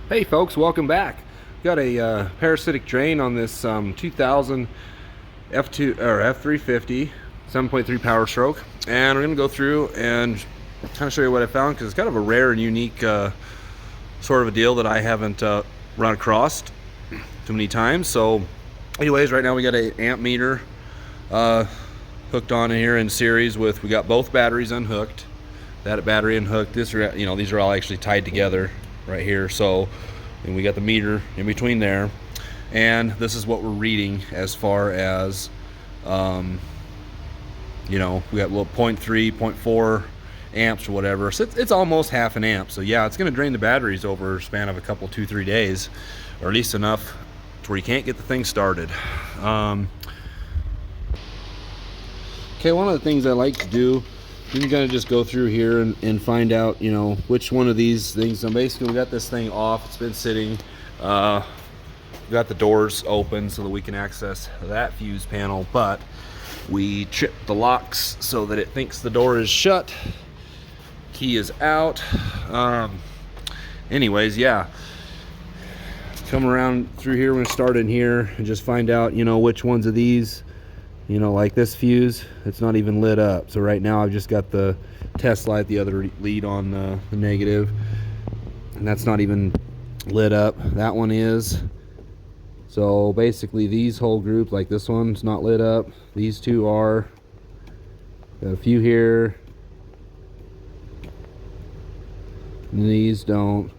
Hey folks, welcome back. Got a parasitic drain on this 2000 F2 or F350 7.3 Powerstroke, and we're gonna go through and kind of show you what I found, because it's kind of a rare and unique sort of a deal that I haven't run across too many times. So anyways, right now we got a amp meter hooked on here in series with, we got both batteries unhooked. That battery unhooked. These are all actually tied together right here. So, and we got the meter in between there, and this is what we're reading as far as we got little 0.3, 0.4 amps or whatever. So it's almost half an amp. So yeah, it's going to drain the batteries over a span of a couple, 2-3 days, or at least enough to where you can't get the thing started. Okay, one of the things I like to do, you can kind of just go through here and find out, which one of these things. So basically, we got this thing off. It's been sitting. We got the doors open so that we can access that fuse panel, but we tripped the locks so that it thinks the door is shut. Key is out. Anyways, yeah. Come around through here. We're gonna start in here and just find out, which ones of these. Like this fuse, it's not even lit up. So right now I've just got the test light, the other lead on the negative, and that's not even lit up. That one is. So basically these whole group, like this one's not lit up. These two are. Got a few here. And these don't.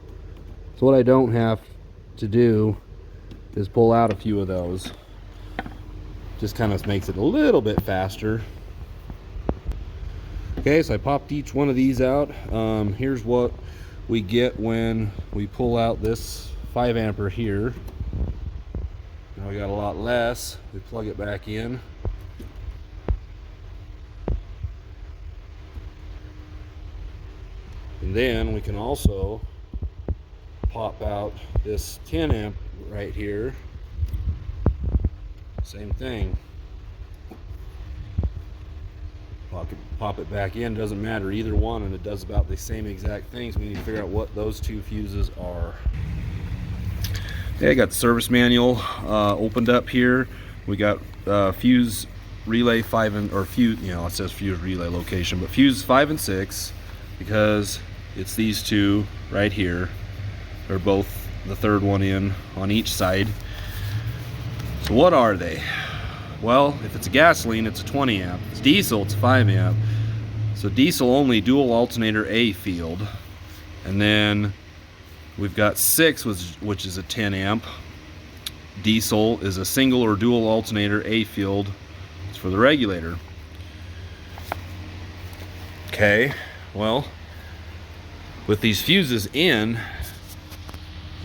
So what I don't have to do is pull out a few of those. Just kind of makes it a little bit faster. Okay, so I popped each one of these out. Here's what we get when we pull out this 5 ampere here. Now we got a lot less. We plug it back in. And then we can also pop out this 10 amp right here. Same thing. Pop it back in, doesn't matter either one, and it does about the same exact things. We need to figure out what those two fuses are. Okay, I got the service manual opened up here. We got fuse relay 5 and, or fuse, it says fuse relay location, but fuse 5 and 6, because it's these two right here. They're both the third one in on each side. So what are they? Well, if it's a gasoline, it's a 20 amp. If it's diesel, it's a 5 amp. So diesel only, dual alternator A field. And then we've got 6, which is a 10 amp. Diesel is a single or dual alternator A field. It's for the regulator. Okay, well, with these fuses in,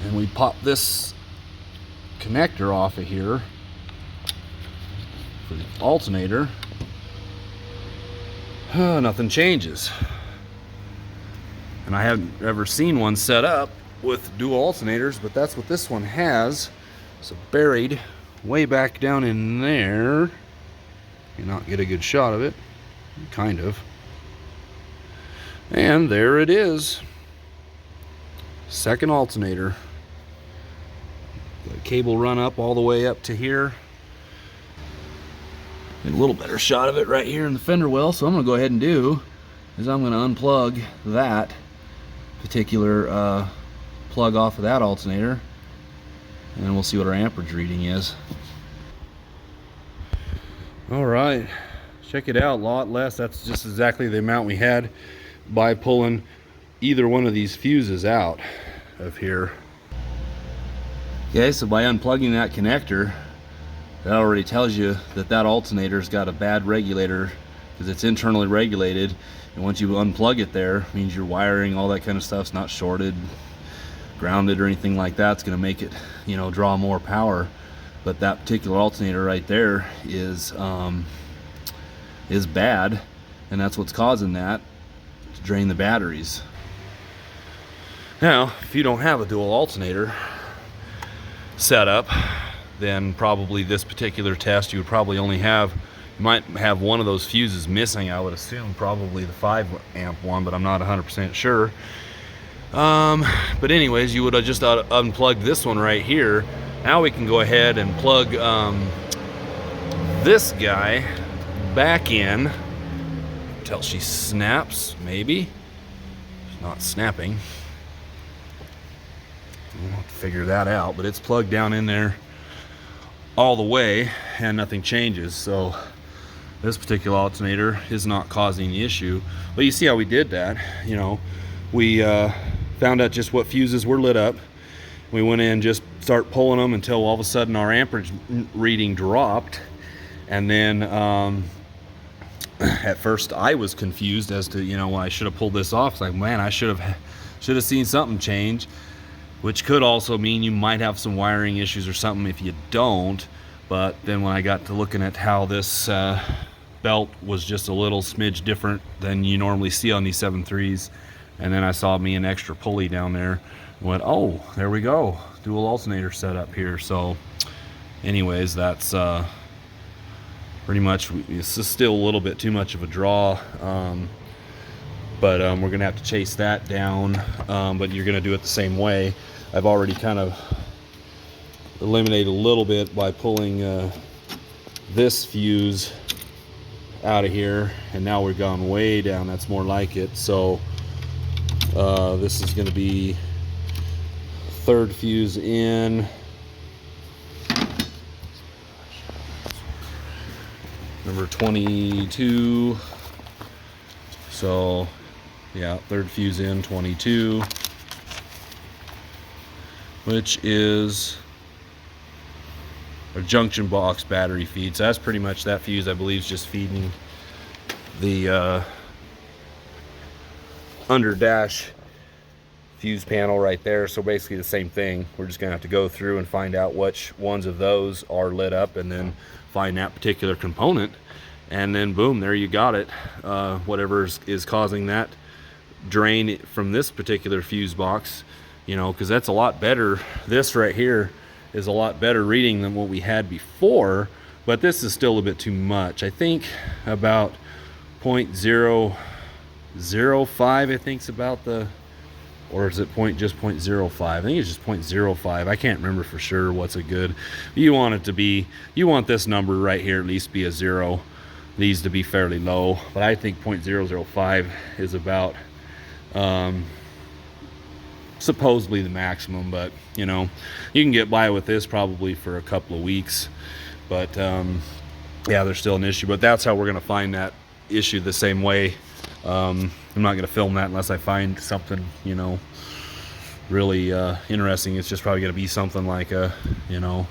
and we pop this connector off of here for the alternator, nothing changes. And I haven't ever seen one set up with dual alternators, but that's what this one has. So buried way back down in there, you not get a good shot of it, kind of. And there it is, second alternator. Got a cable run up all the way up to here. Get a little better shot of it right here in the fender well. So I'm going to go ahead and do is I'm going to unplug that particular plug off of that alternator, and then we'll see what our amperage reading is. All right, check it out. A lot less. That's just exactly the amount we had by pulling either one of these fuses out of here. Okay, so by unplugging that connector, that already tells you that that alternator's got a bad regulator, because it's internally regulated, and once you unplug it there, it means your wiring, all that kind of stuff's not shorted, grounded, or anything like that. It's going to make it, draw more power. But that particular alternator right there is bad, and that's what's causing that to drain the batteries. Now, if you don't have a dual alternator setup, then probably this particular test you would probably only have, you might have one of those fuses missing. I would assume probably the 5 amp one, but I'm not 100% sure. But anyways, you would have just unplugged this one right here. Now we can go ahead and plug this guy back in until she snaps. Maybe she's not snapping. We'll have to figure that out, but it's plugged down in there all the way and nothing changes. So this particular alternator is not causing the issue. But you see how we did that. You know, we found out just what fuses were lit up. We went in, just start pulling them until all of a sudden our amperage reading dropped. And then at first I was confused as to, you know, why I should have pulled this off. It's like, man, I should have seen something change, which could also mean you might have some wiring issues or something if you don't. But then when I got to looking at how this belt was just a little smidge different than you normally see on these 7.3s, and then I saw me an extra pulley down there and went, oh, there we go, dual alternator setup here. So anyways, that's pretty much, this is still a little bit too much of a draw, but we're gonna have to chase that down, but you're gonna do it the same way. I've already kind of eliminated a little bit by pulling this fuse out of here, and now we've gone way down. That's more like it. So this is going to be third fuse in, number 22. So yeah, third fuse in 22, which is a junction box battery feed. So that's pretty much, that fuse I believe is just feeding the under dash fuse panel right there. So basically the same thing. We're just gonna have to go through and find out which ones of those are lit up, and then find that particular component, and then boom, there you got it. Whatever is causing that drain from this particular fuse box, you know, because that's a lot better. This right here is a lot better reading than what we had before, but this is still a bit too much. I think about 0.005, I think is about the, or is it just 0.05? I think it's just 0.05. I can't remember for sure what's a good. You want it to be, you want this number right here at least be a 0. Needs to be fairly low, but I think 0.005 is about supposedly the maximum. But you know, you can get by with this probably for a couple of weeks, but yeah, there's still an issue. But that's how we're gonna find that issue the same way. I'm not gonna film that unless I find something, you know, really interesting. It's just probably gonna be something like a, you know,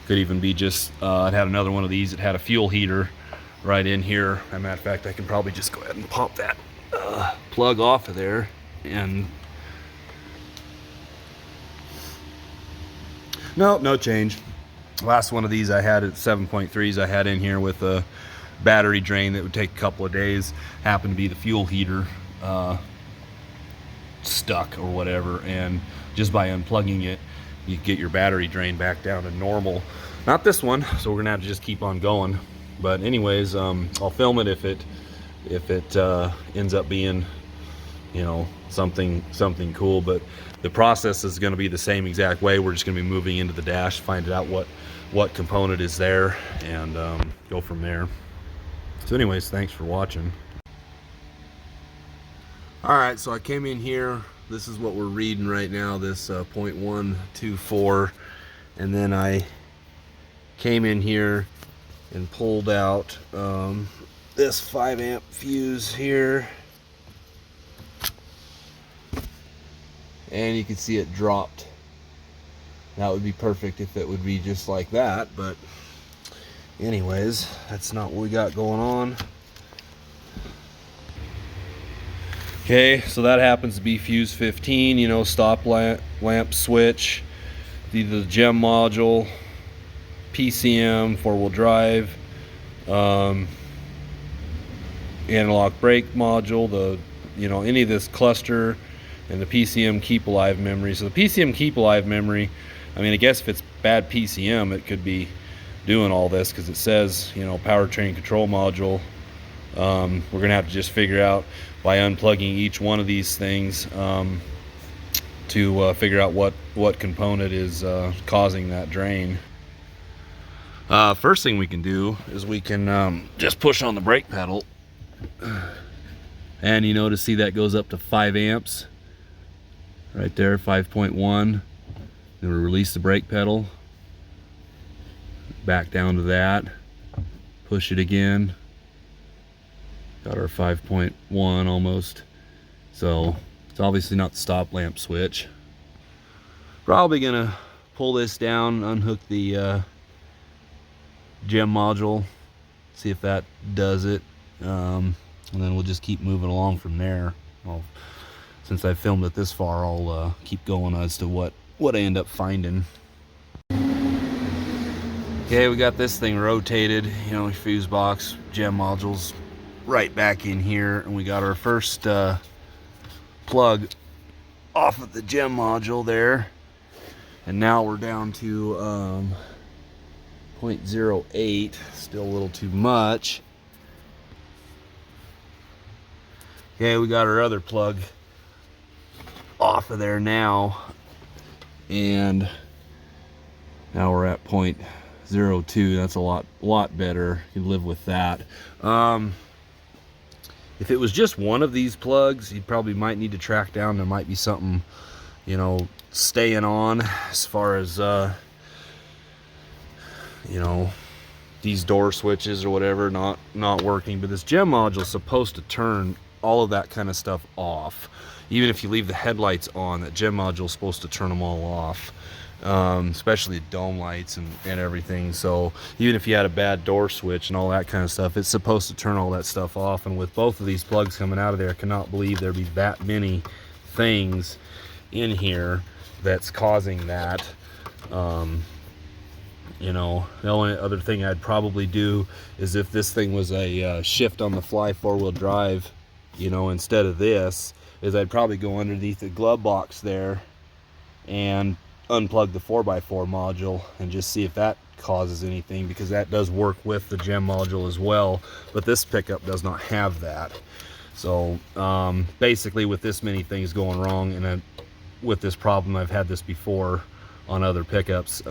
could even be just I had another one of these. It had a fuel heater right in here. As a matter of fact, I can probably just go ahead and pop that plug off of there, and no change. Last one of these I had at 7.3s I had in here with a battery drain that would take a couple of days. Happened to be the fuel heater stuck or whatever, and just by unplugging it, you get your battery drain back down to normal. Not this one, so we're gonna have to just keep on going. But anyways, I'll film it if it ends up being, you know, something cool. But the process is going to be the same exact way. We're just going to be moving into the dash, find out what component is there, and go from there. So anyways, thanks for watching. All right, so I came in here. This is what we're reading right now, this 0.124, and then I came in here and pulled out this 5 amp fuse here, and you can see it dropped. That would be perfect if it would be just like that, but anyways, that's not what we got going on. Okay, so that happens to be fuse 15, you know, stop lamp switch, the gem module, PCM, 4-wheel drive, analog brake module, the, you know, any of this cluster, and the PCM keep alive memory. So the PCM keep alive memory, I mean, I guess if it's bad PCM, it could be doing all this, because it says, you know, powertrain control module. We're gonna have to just figure out by unplugging each one of these things to figure out what component is causing that drain. First thing we can do is we can just push on the brake pedal, and you notice, see that goes up to 5 amps right there, 5.1. Then we release the brake pedal, back down to that, push it again, got our 5.1 almost. So it's obviously not the stop lamp switch. Probably gonna pull this down, unhook the gem module, see if that does it, and then we'll just keep moving along from there. Well, since I filmed it this far, I'll keep going as to what I end up finding. Okay, we got this thing rotated, you know, fuse box, gem modules right back in here, and we got our first plug off of the gem module there, and now we're down to 0.08, still a little too much. Okay, we got our other plug off of there now, and now we're at 0.02. That's a lot better. You can live with that. If it was just one of these plugs, you probably might need to track down. There might be something, you know, staying on as far as you know, these door switches or whatever not working. But this gem module is supposed to turn all of that kind of stuff off. Even if you leave the headlights on, that gem module is supposed to turn them all off, especially dome lights and everything. So even if you had a bad door switch and all that kind of stuff, it's supposed to turn all that stuff off. And with both of these plugs coming out of there, I cannot believe there'd be that many things in here that's causing that. You know, the only other thing I'd probably do is if this thing was a shift on the fly 4-wheel drive, you know, instead of this, is I'd probably go underneath the glove box there and unplug the 4x4 module and just see if that causes anything, because that does work with the gem module as well, but this pickup does not have that. So basically, with this many things going wrong, and with this problem, I've had this before on other pickups.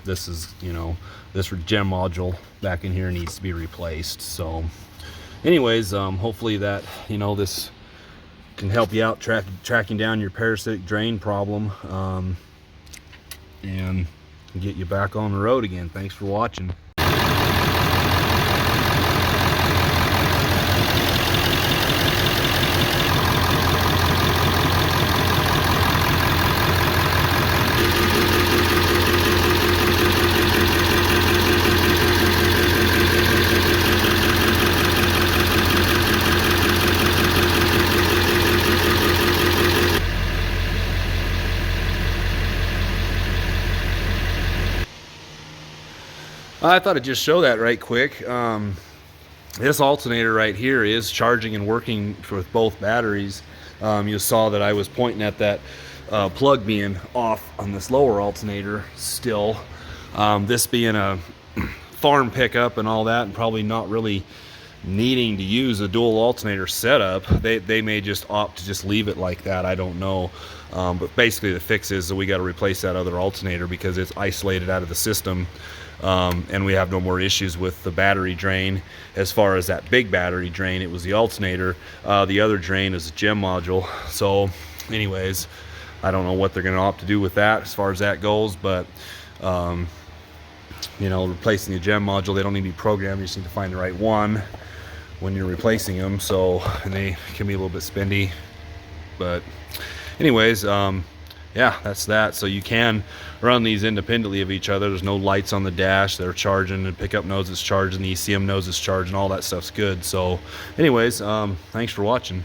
This is, you know, this gem module back in here needs to be replaced. So anyways, hopefully that, you know, this can help you out tracking down your parasitic drain problem, and get you back on the road again. Thanks for watching. I thought I'd just show that right quick. This alternator right here is charging and working with both batteries. You saw that I was pointing at that plug being off on this lower alternator still. This being a farm pickup and all that, and probably not really needing to use a dual alternator setup, they may just opt to just leave it like that. I don't know. But basically the fix is that we got to replace that other alternator because it's isolated out of the system. And we have no more issues with the battery drain. As far as that big battery drain, it was the alternator. The other drain is a gem module. So anyways, I don't know what they're going to opt to do with that as far as that goes, but you know, replacing the gem module, they don't need to be programmed. You just need to find the right one when you're replacing them. So, and they can be a little bit spendy, but anyways, yeah, that's that. So you can run these independently of each other. There's no lights on the dash. They're charging, and pickup knows it's charging, the ECM knows it's charging, all that stuff's good. So anyways, thanks for watching.